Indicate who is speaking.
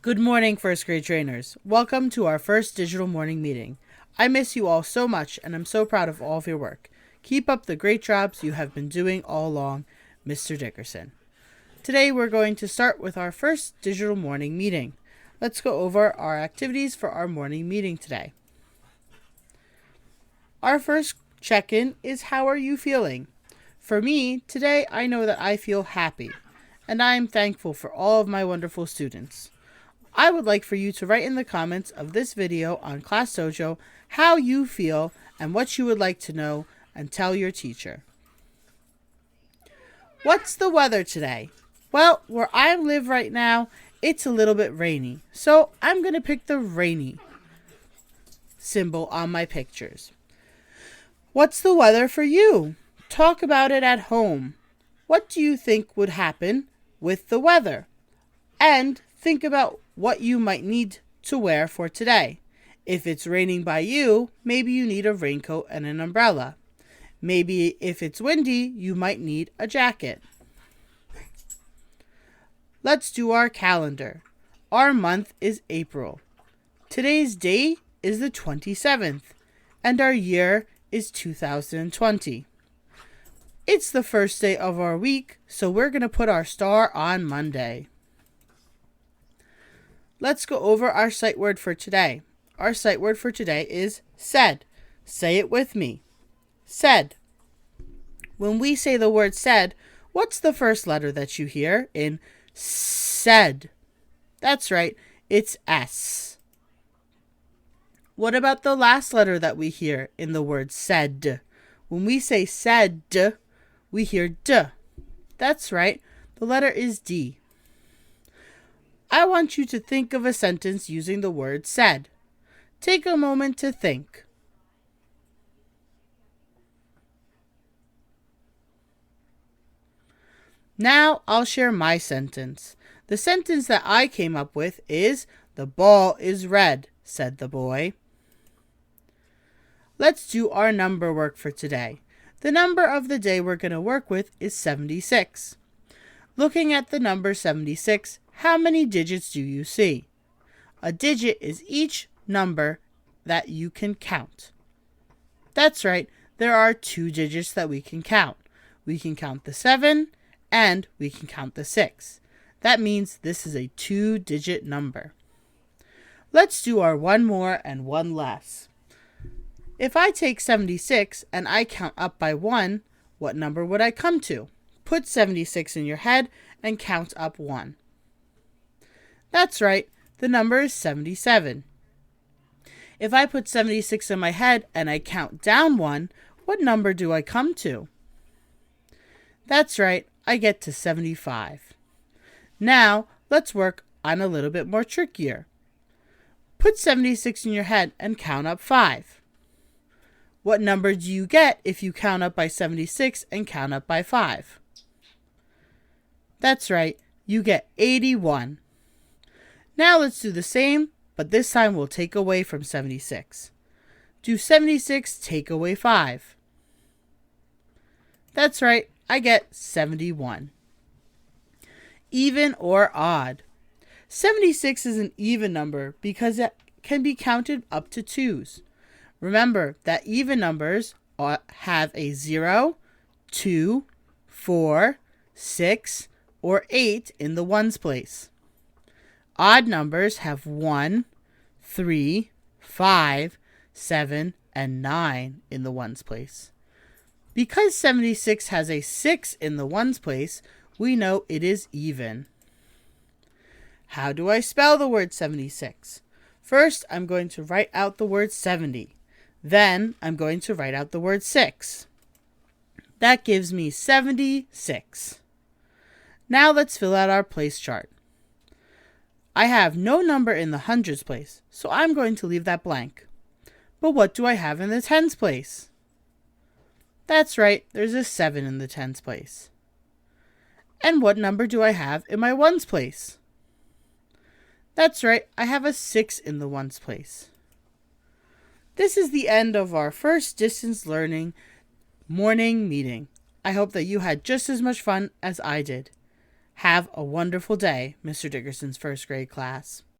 Speaker 1: Good morning, first grade trainers. Welcome to our first digital morning meeting. I miss you all so much, and I'm so proud of all of your work. Keep up the great jobs you have been doing all along, Mr. Dickerson. Today we're going to start with our first digital morning meeting. Let's go over our activities for our morning meeting today. Our first check-in is how are you feeling? For me, today I know that I feel happy, and I am thankful for all of my wonderful students. I would like for you to write in the comments of this video on Class Dojo how you feel and what you would like to know and tell your teacher. What's the weather today? Well, where I live right now, it's a little bit rainy, so I'm going to pick the rainy symbol on my pictures. What's the weather for you? Talk about it at home. What do you think would happen with the weather? And think about what you might need to wear for today. If it's raining by you, maybe you need a raincoat and an umbrella. Maybe if it's windy, you might need a jacket. Let's do our calendar. Our month is April. Today's date is the 27th, and our year is 2020. It's the first day of our week, so we're going to put our star on Monday. Let's go over our sight word for today. Our sight word for today is said. Say it with me. Said. When we say the word said, what's the first letter that you hear in said? That's right, it's S. What about the last letter that we hear in the word said? When we say said, we hear D. That's right, the letter is D. I want you to think of a sentence using the word said. Take a moment to think. Now I'll share my sentence. The sentence that I came up with is, "The ball is red," said the boy. Let's do our number work for today. The number of the day we're going to work with is 76. Looking at the number 76, how many digits do you see? A digit is each number that you can count. That's right, there are 2 digits that we can count. We can count the 7 and we can count the 6. That means this is a 2-digit number. Let's do our one more and one less. If I take 76 and I count up by 1, what number would I come to? Put 76 in your head and count up 1. That's right, the number is 77. If I put 76 in my head and I count down 1, what number do I come to? That's right, I get to 75. Now, let's work on a little bit more trickier. Put 76 in your head and count up 5. What number do you get if you count up by 76 and count up by 5? That's right, you get 81. Now let's do the same, but this time we'll take away from 76. Do 76 take away 5? That's right, I get 71. Even or odd. 76 is an even number because it can be counted up to 2s. Remember that even numbers have a 0, 2, 4, 6, or 8 in the ones place. Odd numbers have 1, 3, 5, 7, and 9 in the ones place. Because 76 has a 6 in the ones place, we know it is even. How do I spell the word 76? First, I'm going to write out the word 70. Then, I'm going to write out the word 6. That gives me 76. Now let's fill out our place chart. I have no number in the hundreds place, so I'm going to leave that blank. But what do I have in the tens place? That's right, there's a 7 in the tens place. And what number do I have in my ones place? That's right, I have a 6 in the ones place. This is the end of our first distance learning morning meeting. I hope that you had just as much fun as I did. Have a wonderful day, Mr. Dickerson's first grade class.